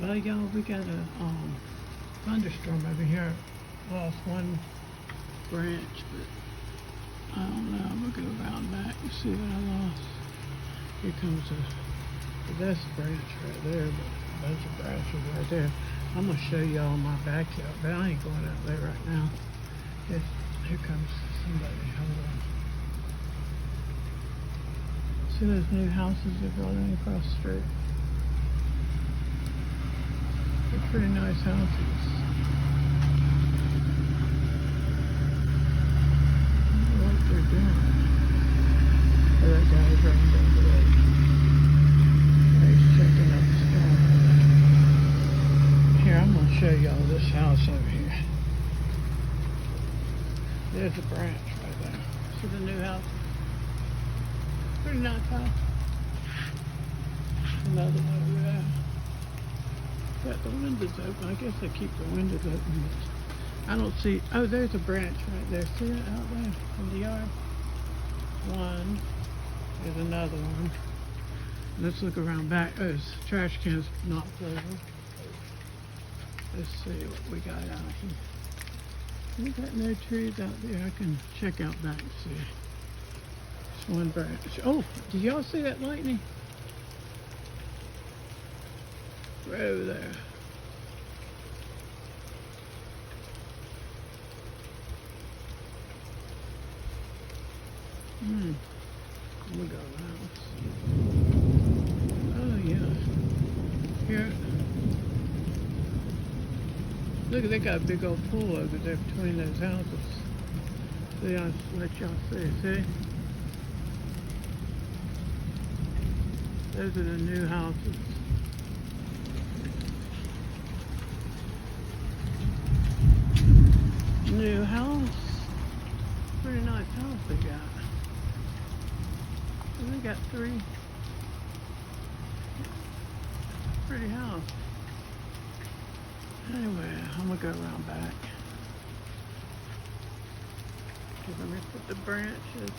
Well, y'all, we got a thunderstorm over here. Lost one branch, but I don't know. I'm gonna go around back and see what I lost. Here comes the best branch right there, but a bunch of branches right there. I'm gonna show y'all my backyard, but I ain't going out there right now. Here comes somebody. Hold on. See those new houses they're building across the street? They're pretty nice houses. I don't know what they're doing. Oh, that guy's running down the road. He's checking out the storm. Here, I'm gonna show y'all this house over here. There's a branch right there. See the new house? Pretty nice house. Another one over there. Got the windows open. I guess they keep the windows open, but I don't see. Oh, there's a branch right there. See it out there in the yard? One. There's another one. Let's look around back. Oh, this trash can's knocked over. Let's see what we got out here. We got no trees out there. I can check out back and see. Just one branch. Oh, did y'all see that lightning? Right over there. We got a house. Oh yeah. Here. Look, they got a big old pool over there between those houses. See, I'll let y'all see. Those are the new houses. New house. Pretty nice house they got. And they got three. Pretty house. Anyway, I'm gonna go around back. Let me put the branches.